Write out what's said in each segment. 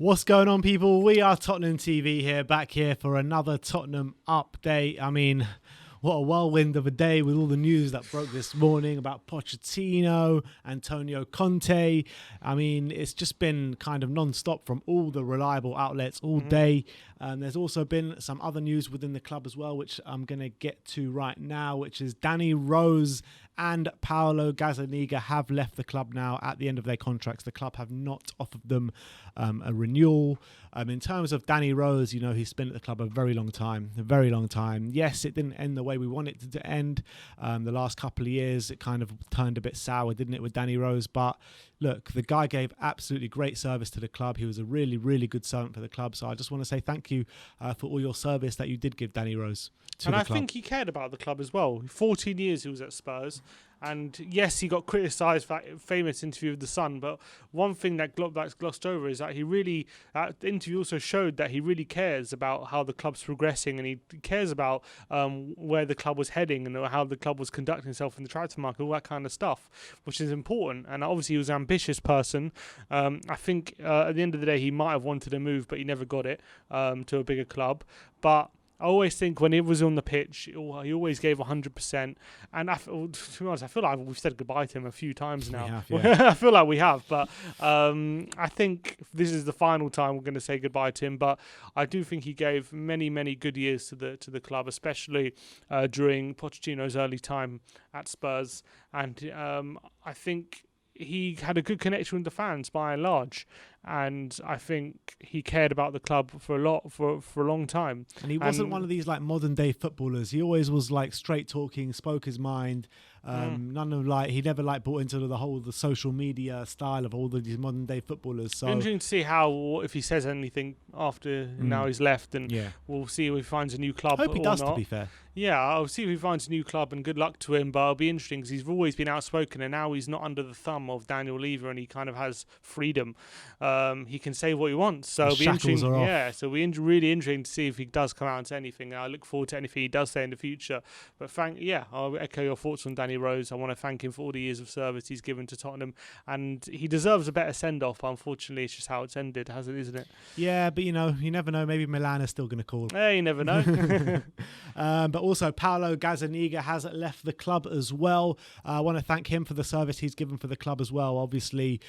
What's going on, people? We are Tottenham TV here, back here for another Tottenham update. I mean, what a whirlwind of a day with all the news that broke this morning about Pochettino, Antonio Conte. I mean, it's just been kind of non-stop from all the reliable outlets all day. There's also been some other news within the club as well, which I'm going to get to right now, which is Danny Rose and Paolo Gazzaniga have left the club now at the end of their contracts. The club have not offered them a renewal. In terms of Danny Rose, you know, he's been at the club a very long time. Yes, it didn't end the way we wanted it to end. The last couple of years, it kind of turned a bit sour, didn't it, with Danny Rose? But look, the guy gave absolutely great service to the club. He was a really, really good servant for the club. So I just want to say thank you for all your service that you did give Danny Rose to the club. And I think he cared about the club as well. 14 years he was at Spurs. And yes, he got criticised for that famous interview with The Sun, but one thing that's glossed over is that that interview also showed that he really cares about how the club's progressing, and he cares about where the club was heading and how the club was conducting itself in the transfer market, all that kind of stuff, which is important. And obviously he was an ambitious person. I think at the end of the day he might have wanted to move, but he never got it to a bigger club. But I always think when he was on the pitch, he always gave 100%. And to be honest, I feel like we've said goodbye to him a few times now. We have, yeah. I feel like we have, but I think this is the final time we're going to say goodbye to him. But I do think he gave many, many good years to the club, especially during Pochettino's early time at Spurs. And I think he had a good connection with the fans by and large, and I think he cared about the club for a long time. And he wasn't one of these like modern day footballers. He always was like straight talking, spoke his mind. None of he never bought into the social media style of all of these modern day footballers. So interesting to see how, if he says anything after now he's left, and we'll see if he finds a new club. Hope he does, not. To be fair. Yeah, I'll see if he finds a new club, and good luck to him. But it'll be interesting because he's always been outspoken, and now he's not under the thumb of Daniel Levy, and he kind of has freedom. He can say what he wants, so it'll be interesting. Yeah, so it'll be really interesting to see if he does come out and say anything. I look forward to anything he does say in the future. But I'll echo your thoughts on Danny Rose. I want to thank him for all the years of service he's given to Tottenham, and he deserves a better send-off. But unfortunately, it's just how it's ended, hasn't it? Isn't it? Yeah, but you never know. Maybe Milan is still going to call. Hey, you never know. But also, Paolo Gazzaniga has left the club as well. I want to thank him for the service he's given for the club as well. Obviously,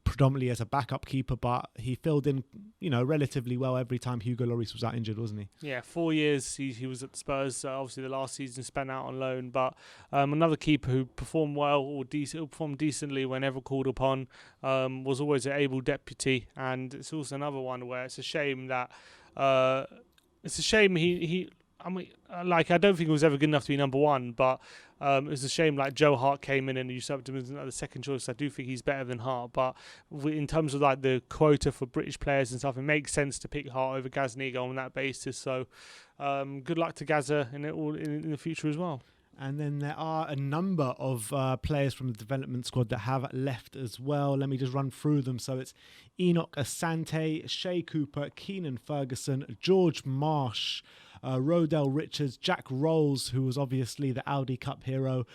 predominantly as a backup keeper, but he filled in, relatively well every time Hugo Lloris was out injured, wasn't he? Yeah, 4 years he was at Spurs. Obviously, the last season spent out on loan, but another keeper who performed well or performed decently whenever called upon, was always an able deputy. And it's also another one where it's a shame that I don't think he was ever good enough to be number one, but it was a shame Joe Hart came in and usurped him as the second choice. I do think he's better than Hart, but in terms of the quota for British players and stuff, it makes sense to pick Hart over Gazzaniga on that basis. So good luck to Gazza in the future as well. And then there are a number of players from the development squad that have left as well. Let me just run through them. So it's Enoch Asante, Shea Cooper, Keenan Ferguson, George Marsh, Rodell Richards, Jack Rolls, who was obviously the Audi Cup hero,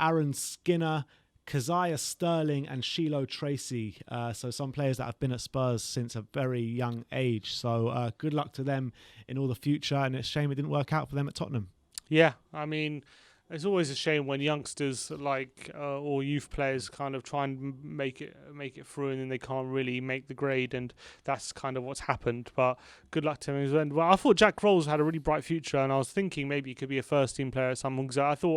Aaron Skinner, Keziah Sterling, and Shiloh Tracy. So some players that have been at Spurs since a very young age. So good luck to them in all the future. And it's a shame it didn't work out for them at Tottenham. Yeah, I mean, it's always a shame when youngsters or youth players kind of try and make it through, and then they can't really make the grade, and that's kind of what's happened. But good luck to him as well. Well, I thought Jack Rolls had a really bright future, and I was thinking maybe he could be a first team player at some point. I think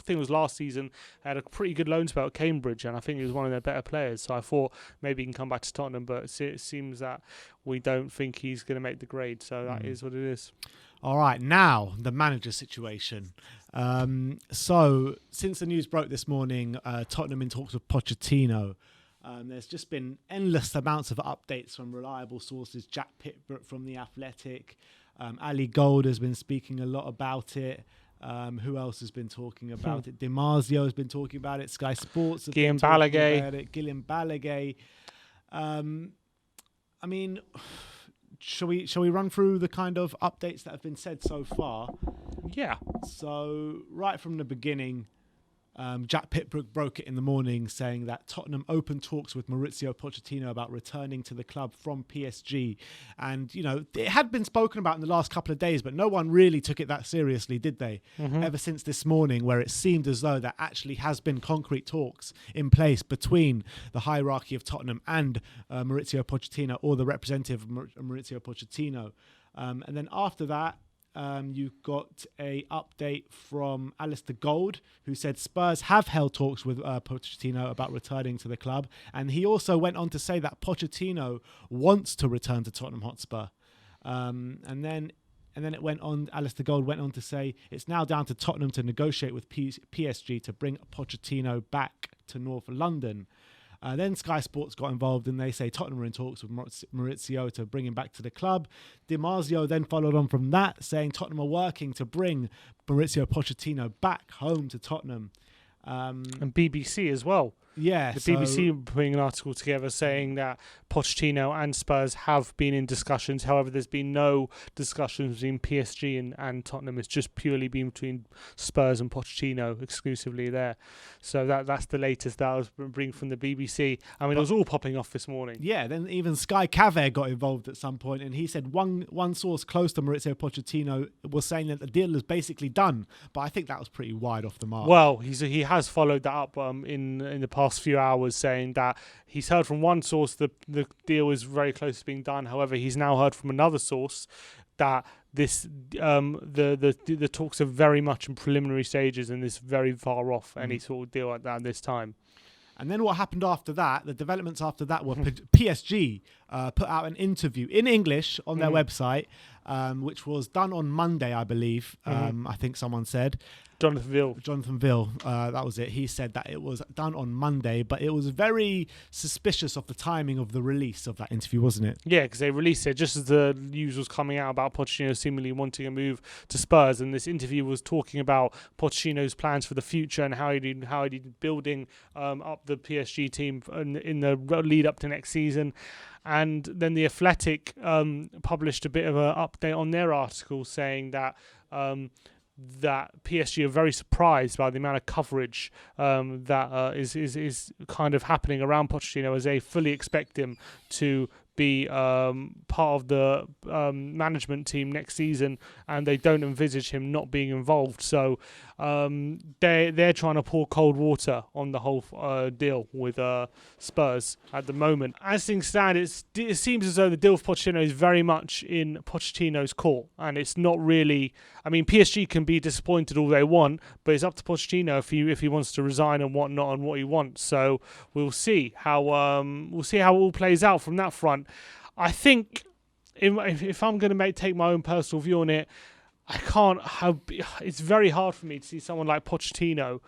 it was last season, had a pretty good loan spell at Cambridge, and I think he was one of their better players. So I thought maybe he can come back to Tottenham, but it seems that we don't think he's going to make the grade. So that is what it is. All right, now the manager situation. So since the news broke this morning, Tottenham in talks with Pochettino. There's just been endless amounts of updates from reliable sources. Jack Pittbrook from The Athletic. Ali Gold has been speaking a lot about it. Who else has been talking about it? DiMarzio has been talking about it. Sky Sports has been talking about it. Guillem Balaguer. I mean, shall we run through the kind of updates that have been said so far? Yeah. So right from the beginning, Jack Pitbrook broke it in the morning, saying that Tottenham opened talks with Maurizio Pochettino about returning to the club from PSG. And, it had been spoken about in the last couple of days, but no one really took it that seriously, did they? Ever since this morning, where it seemed as though there actually has been concrete talks in place between the hierarchy of Tottenham and Maurizio Pochettino, or the representative of Maurizio Pochettino. And then after that, you got a update from Alistair Gold, who said Spurs have held talks with Pochettino about returning to the club, and he also went on to say that Pochettino wants to return to Tottenham Hotspur. And then it went on. Alistair Gold went on to say it's now down to Tottenham to negotiate with PSG to bring Pochettino back to North London. Then Sky Sports got involved, and they say Tottenham are in talks with Maurizio to bring him back to the club. Di Marzio then followed on from that, saying Tottenham are working to bring Maurizio Pochettino back home to Tottenham. And BBC as well. Yeah, the BBC putting an article together saying that Pochettino and Spurs have been in discussions. However, there's been no discussions between PSG and Tottenham. It's just purely been between Spurs and Pochettino exclusively there. So that's the latest that I was bringing from the BBC. I mean, it was all popping off this morning. Yeah, then even Sky Cafe got involved at some point, and he said one source close to Maurizio Pochettino was saying that the deal is basically done. But I think that was pretty wide off the mark. Well, he has followed that up in the past few hours, saying that he's heard from one source the deal is very close to being done. However, he's now heard from another source that this the talks are very much in preliminary stages and is very far off any sort of deal like that this time. And then what happened after that, the developments after that were PSG put out an interview in English on their website, which was done on Monday, I believe. I think someone said. Jonathan Vill, that was it. He said that it was done on Monday, but it was very suspicious of the timing of the release of that interview, wasn't it? Yeah, because they released it just as the news was coming out about Pochettino seemingly wanting a move to Spurs, and this interview was talking about Pochettino's plans for the future and how he'd building up the PSG team in the lead up to next season. And then the Athletic published a bit of an update on their article saying that that PSG are very surprised by the amount of coverage that is kind of happening around Pochettino, as they fully expect him to be part of the management team next season, and they don't envisage him not being involved. So they're trying to pour cold water on the whole deal with Spurs at the moment. As things stand, it seems as though the deal with Pochettino is very much in Pochettino's court, and it's not really. I mean, PSG can be disappointed all they want, but it's up to Pochettino if he wants to resign and whatnot and what he wants. So we'll see how it all plays out from that front. I think if I'm going to take my own personal view on it, I can't have. It's very hard for me to see someone like Pochettino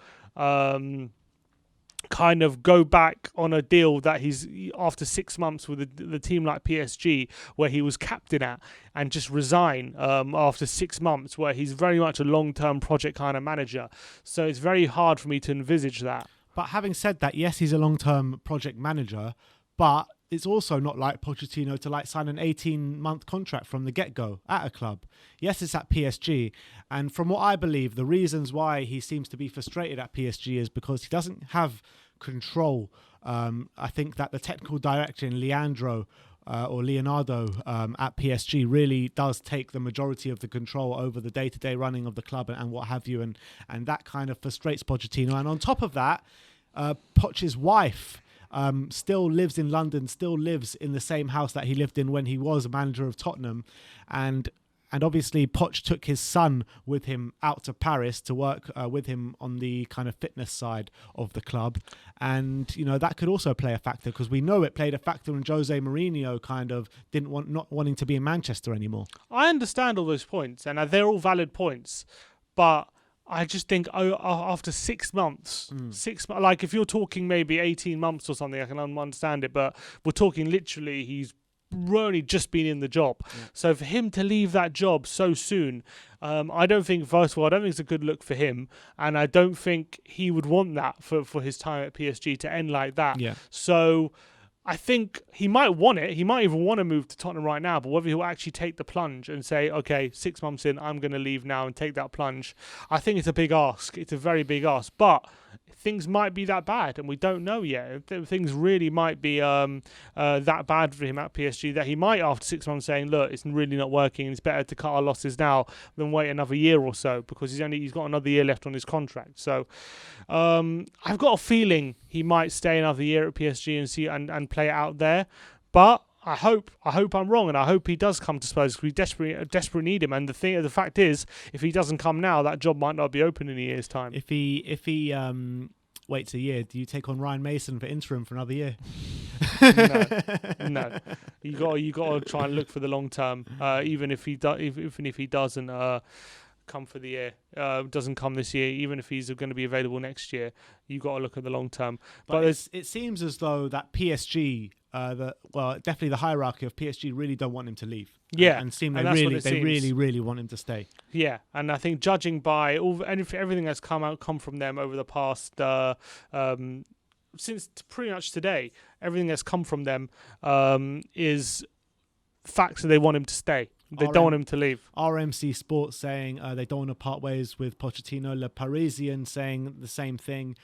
kind of go back on a deal that he's after 6 months with the team like PSG, where he was captain at, and just resign after 6 months, where he's very much a long-term project kind of manager. So it's very hard for me to envisage that. But having said that, yes, he's a long-term project manager, but it's also not like Pochettino to sign an 18-month contract from the get-go at a club. Yes, it's at PSG. And from what I believe, the reasons why he seems to be frustrated at PSG is because he doesn't have control. I think that the technical director in Leonardo at PSG really does take the majority of the control over the day-to-day running of the club and what have you. And that kind of frustrates Pochettino. And on top of that, Poch's wife still lives in London, still lives in the same house that he lived in when he was a manager of Tottenham. And obviously Poch took his son with him out to Paris to work with him on the kind of fitness side of the club. And, that could also play a factor, because we know it played a factor in Jose Mourinho kind of not wanting to be in Manchester anymore. I understand all those points, and they're all valid points. But I just think after 6 months, like if you're talking maybe 18 months or something, I can understand it. But we're talking literally, he's only just been in the job. Yeah. So for him to leave that job so soon, I don't think, first of all, it's a good look for him. And I don't think he would want that for his time at PSG to end like that. Yeah. So I think he might want it. He might even want to move to Tottenham right now, but whether he'll actually take the plunge and say, okay, 6 months in, I'm going to leave now and take that plunge, I think it's a big ask. It's a very big ask. But things might be that bad, and we don't know yet. Things really might be that bad for him at PSG that he might, after 6 months, saying, look, it's really not working, it's better to cut our losses now than wait another year or so, because he's got another year left on his contract. So I've got a feeling he might stay another year at PSG and see and play it out there. But I hope I'm wrong, and I hope he does come to Spurs, because we desperately need him. And the fact is, if he doesn't come now, that job might not be open in a year's time. If he waits a year, do you take on Ryan Mason for interim for another year? No. You got to try and look for the long term. Even if he doesn't come for the year, doesn't come this year, even if he's going to be available next year, you got to look at the long term. But it seems as though that PSG. Definitely the hierarchy of PSG really don't want him to leave. Yeah, they really want him to stay. Yeah, and I think judging by everything that's come from them over the past since pretty much today, everything that's come from them is facts that they want him to stay. They don't want him to leave. RMC Sports saying they don't want to part ways with Pochettino. Le Parisien saying the same thing.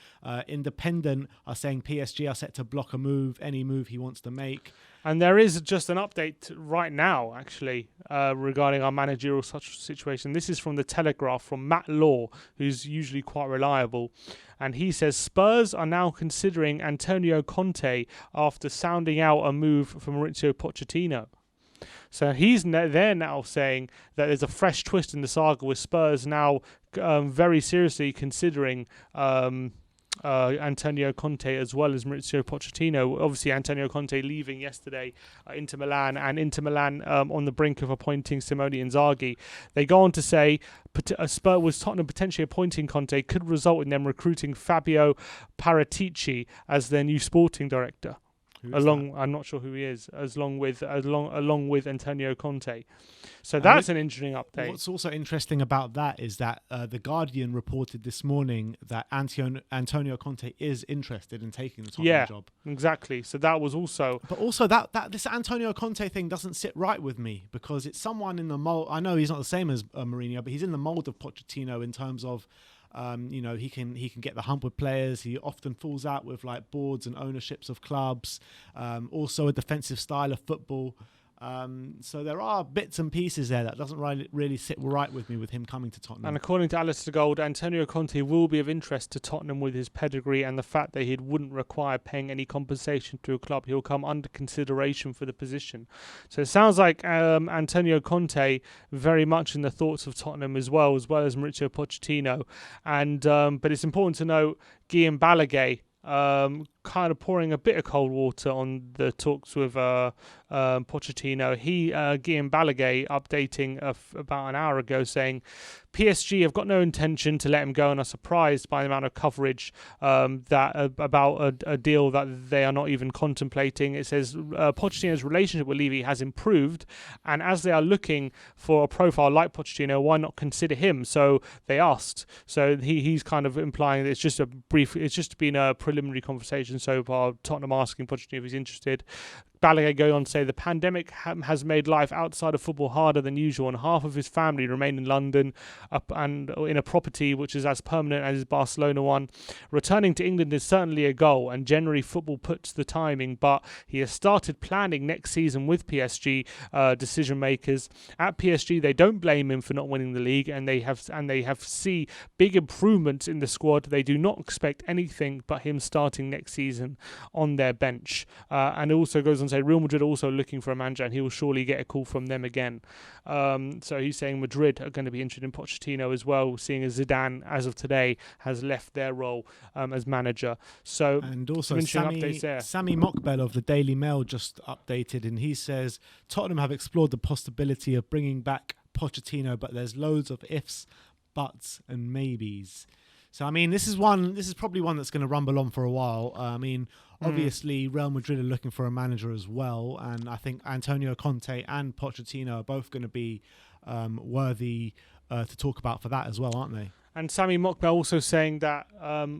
Independent are saying PSG are set to block any move he wants to make. And there is just an update right now, actually, regarding our managerial situation. This is from The Telegraph, from Matt Law, who's usually quite reliable. And he says, Spurs are now considering Antonio Conte after sounding out a move for Mauricio Pochettino. So they're now saying that there's a fresh twist in the saga, with Spurs now very seriously considering Antonio Conte as well as Mauricio Pochettino. Obviously, Antonio Conte leaving yesterday Inter Milan, and Inter Milan on the brink of appointing Simone Inzaghi. They go on to say Spurs with Tottenham potentially appointing Conte could result in them recruiting Fabio Paratici as their new sporting director. I'm not sure who he is, along with Antonio Conte. So that's an interesting update. What's also interesting about that is that the Guardian reported this morning that Antonio Conte is interested in taking the Tottenham job. Yeah, exactly. So that was also... But also that this Antonio Conte thing doesn't sit right with me, because it's someone in the mold... I know he's not the same as Mourinho, but he's in the mold of Pochettino in terms of... he can get the hump with players. He often falls out with like boards and ownerships of clubs. Also a defensive style of football. So there are bits and pieces there that doesn't really sit right with me with him coming to Tottenham. And according to Alistair Gold, Antonio Conte will be of interest to Tottenham with his pedigree and the fact that he wouldn't require paying any compensation to a club. He'll come under consideration for the position. So it sounds like Antonio Conte very much in the thoughts of Tottenham as well as Mauricio Pochettino. And but it's important to note Guillaume Balaguer kind of pouring a bit of cold water on the talks with Pochettino. Guillaume Balaguer updating about an hour ago saying PSG have got no intention to let him go and are surprised by the amount of coverage about a deal that they are not even contemplating. It says Pochettino's relationship with Levy has improved, and as they are looking for a profile like Pochettino, why not consider him? So they asked. So he's kind of implying that it's just been a preliminary conversation so far. Tottenham asking Pochettino if he's interested. Balaguer going on to say the pandemic has made life outside of football harder than usual, and half of his family remain in London and in a property which is as permanent as his Barcelona one. Returning to England is certainly a goal, and generally football puts the timing, but he has started planning next season with PSG decision makers. At PSG, they don't blame him for not winning the league, and they have see big improvements in the squad. They do not expect anything but him starting next season on their bench. And it also goes on to say Real Madrid are also looking for a manager, and he will surely get a call from them again. So he's saying Madrid are going to be interested in Pochettino as well, seeing as Zidane, as of today, has left their role as manager. So and also Sammy Mokbel of the Daily Mail just updated, and he says Tottenham have explored the possibility of bringing back Pochettino, but there's loads of ifs, buts, and maybes. So I mean, this is probably one that's going to rumble on for a while. Obviously, Real Madrid are looking for a manager as well, and I think Antonio Conte and Pochettino are both going to be worthy to talk about for that as well, aren't they? And Sammy Mockbell also saying that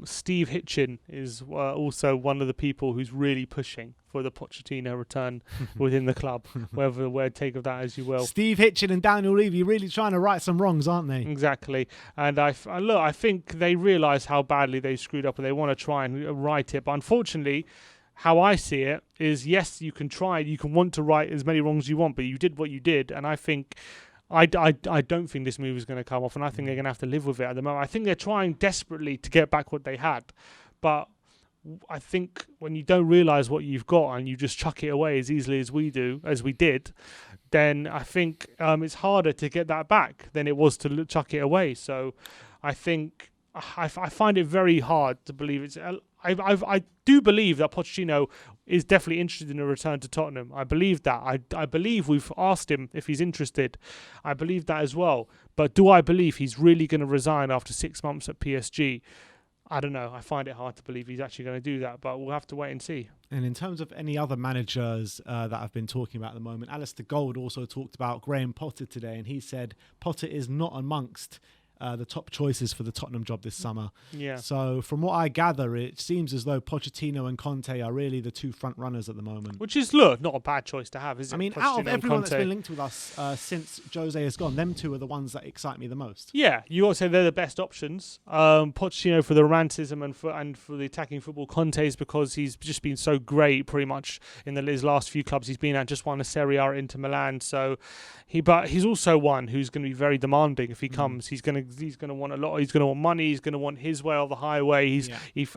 Steve Hitchin is also one of the people who's really pushing for the Pochettino return within the club, where take of that as you will. Steve Hitchin and Daniel Levy really trying to right some wrongs, aren't they? Exactly. And I think they realise how badly they screwed up and they want to try and right it. But unfortunately, how I see it is, yes, you can try, you can want to right as many wrongs as you want, but you did what you did. And I think... I don't think this move is going to come off, and I think they're going to have to live with it at the moment. I think they're trying desperately to get back what they had, but I think when you don't realise what you've got and you just chuck it away as easily as we did, then I think it's harder to get that back than it was to chuck it away. So I think I find it very hard to believe it's... I do believe that Pochettino is definitely interested in a return to Tottenham. I believe that. I believe we've asked him if he's interested. I believe that as well. But do I believe he's really going to resign after 6 months at PSG? I don't know. I find it hard to believe he's actually going to do that, but we'll have to wait and see. And in terms of any other managers that I've been talking about at the moment, Alistair Gold also talked about Graham Potter today, and he said Potter is not amongst the top choices for the Tottenham job this summer. Yeah. So from what I gather, it seems as though Pochettino and Conte are really the two front runners at the moment. Which is, look, not a bad choice to have, is it? I mean, out of everyone that's been linked with us since Jose has gone, them two are the ones that excite me the most. Yeah, you got to say they're the best options. Pochettino for the romanticism and for the attacking football. Conte's because he's just been so great pretty much in his last few clubs he's been at. Just won a Serie A at Inter Milan. So but he's also one who's going to be very demanding if he comes. He's going to want a lot. He's going to want money. He's going to want his way or the highway.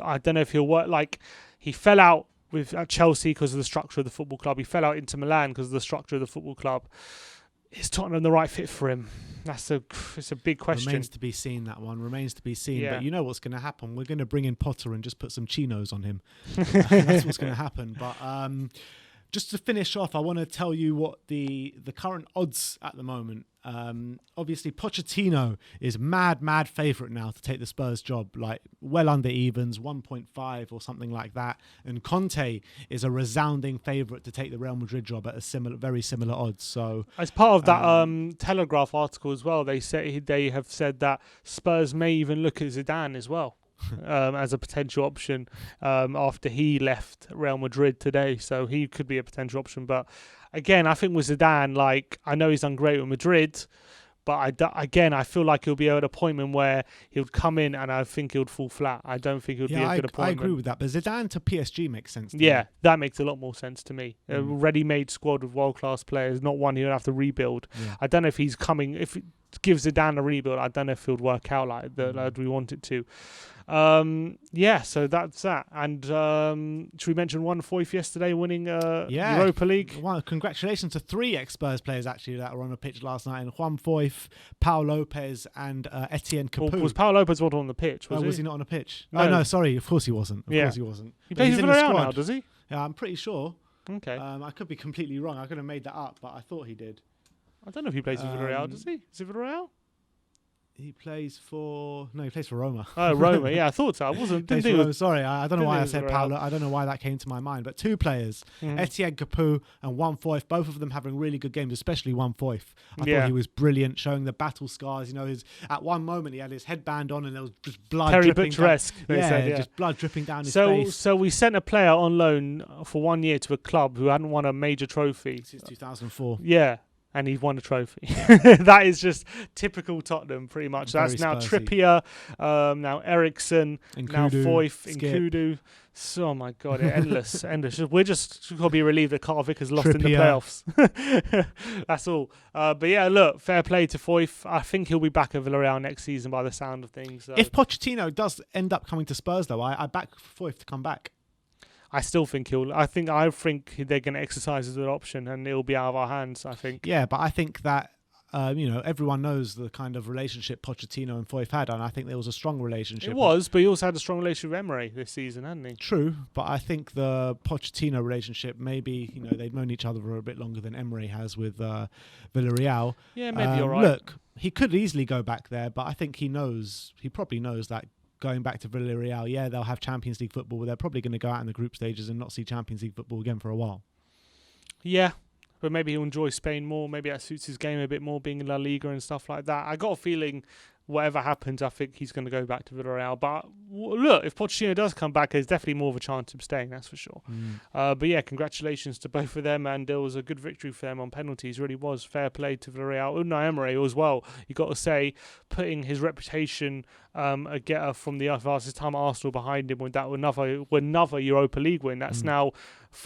I don't know if he'll work. Like, he fell out at Chelsea because of the structure of the football club. He fell out into Milan because of the structure of the football club. Is Tottenham the right fit for him? It's a big question. Remains to be seen, that one. Remains to be seen. Yeah. But you know what's going to happen. We're going to bring in Potter and just put some chinos on him. That's what's going to happen. But just to finish off, I want to tell you what the current odds at the moment. Obviously, Pochettino is mad favourite now to take the Spurs job, like well under evens, 1.5 or something like that. And Conte is a resounding favourite to take the Real Madrid job at very similar odds. So, as part of that Telegraph article as well, they have said that Spurs may even look at Zidane as well. As a potential option after he left Real Madrid today, so he could be a potential option. But again, I think with Zidane, like, I know he's done great with Madrid, but I feel like he'll be at a point where he'll come in and I think he'll fall flat. I don't think he'll be a good appointment. I agree with that, but Zidane to PSG makes sense to me. Yeah, that makes a lot more sense to me. A ready-made squad of world-class players, not one he'll have to rebuild. Yeah. I don't know if he's coming... If it gives Zidane a rebuild, I don't know if it would work out like we want it to. So that's that. And should we mention Juan Foyth yesterday winning Europa League? Well, congratulations to 3 ex-Spurs players actually that were on the pitch last night, and Juan Foyth, Pau Lopez and Etienne Capoue. Was Pau Lopez not on the pitch? Was he not on the pitch? No. No, sorry, of course he wasn't. Of course he wasn't. He plays for Villarreal now, does he? Yeah, I'm pretty sure. Okay. I could be completely wrong. I could have made that up, but I thought he did. I don't know if he plays for Villarreal, does he? Is it Villarreal? He plays for Roma. Oh, Roma. Yeah, I thought so. I wasn't. Sorry, I don't know why I said Paolo. I don't know why that came to my mind. But 2 players, Etienne Capoue and Juan Foyth, both of them having really good games, especially Juan Foyth. I thought he was brilliant, showing the battle scars. You know, at one moment he had his headband on and there was just blood dripping down. Just blood dripping down his face. So we sent a player on loan for 1 year to a club who hadn't won a major trophy since 2004. Yeah. And he won a trophy. That is just typical Tottenham, pretty much. That's now Trippier, now Eriksson, now Foyth, Nkudu. So, oh my God, endless. We're just going to be relieved that Carl Vickers lost in the playoffs. That's all. But yeah, look, fair play to Foyth. I think he'll be back at Villarreal next season by the sound of things. If Pochettino does end up coming to Spurs, though, I back Foyth to come back. I still think I think they're going to exercise as an option, and it'll be out of our hands. I think. Yeah, but I think that everyone knows the kind of relationship Pochettino and Foyth had, and I think there was a strong relationship. It was, but he also had a strong relationship with Emery this season, hadn't he? True, but I think the Pochettino relationship, maybe they've known each other for a bit longer than Emery has with Villarreal. Yeah, maybe you're right. Look, he could easily go back there, but I think he probably knows that. Going back to Villarreal, they'll have Champions League football, but they're probably going to go out in the group stages and not see Champions League football again for a while. Yeah, but maybe he'll enjoy Spain more. Maybe that suits his game a bit more, being in La Liga and stuff like that. I got a feeling whatever happens, I think he's going to go back to Villarreal. But look, if Pochettino does come back, there's definitely more of a chance of staying, that's for sure. But yeah, congratulations to both of them, and it was a good victory for them on penalties. Really was. Fair play to Villarreal. Unai Emery as well, you got to say, putting his reputation a getter from the his time at Arsenal behind him with that another Europa League win. That's now,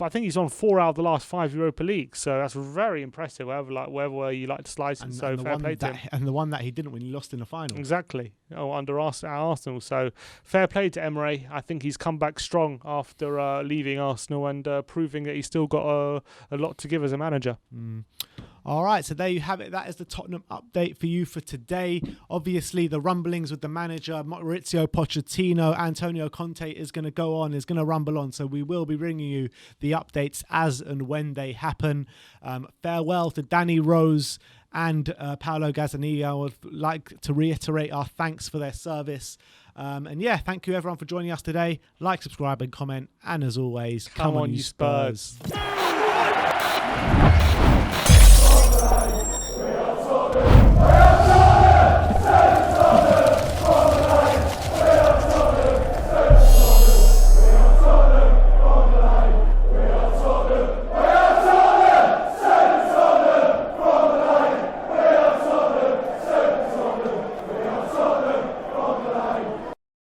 I think he's on 4 out of the last 5 Europa Leagues, so that's very impressive. Wherever you like to slice it, so fair play to him. And the one that he didn't win, he lost in the final. Exactly. Under Arsenal. So fair play to Emery. I think he's come back strong after leaving Arsenal and proving that he's still got a lot to give as a manager. All right, so there you have it. That is the Tottenham update for you for today. Obviously, the rumblings with the manager, Maurizio Pochettino, Antonio Conte is going to rumble on. So we will be bringing you the updates as and when they happen. Farewell to Danny Rose and Paolo Gazzaniga. I would like to reiterate our thanks for their service. And yeah, thank you everyone for joining us today. Like, subscribe and comment. And as always, come on you Spurs. WeAreTottenham.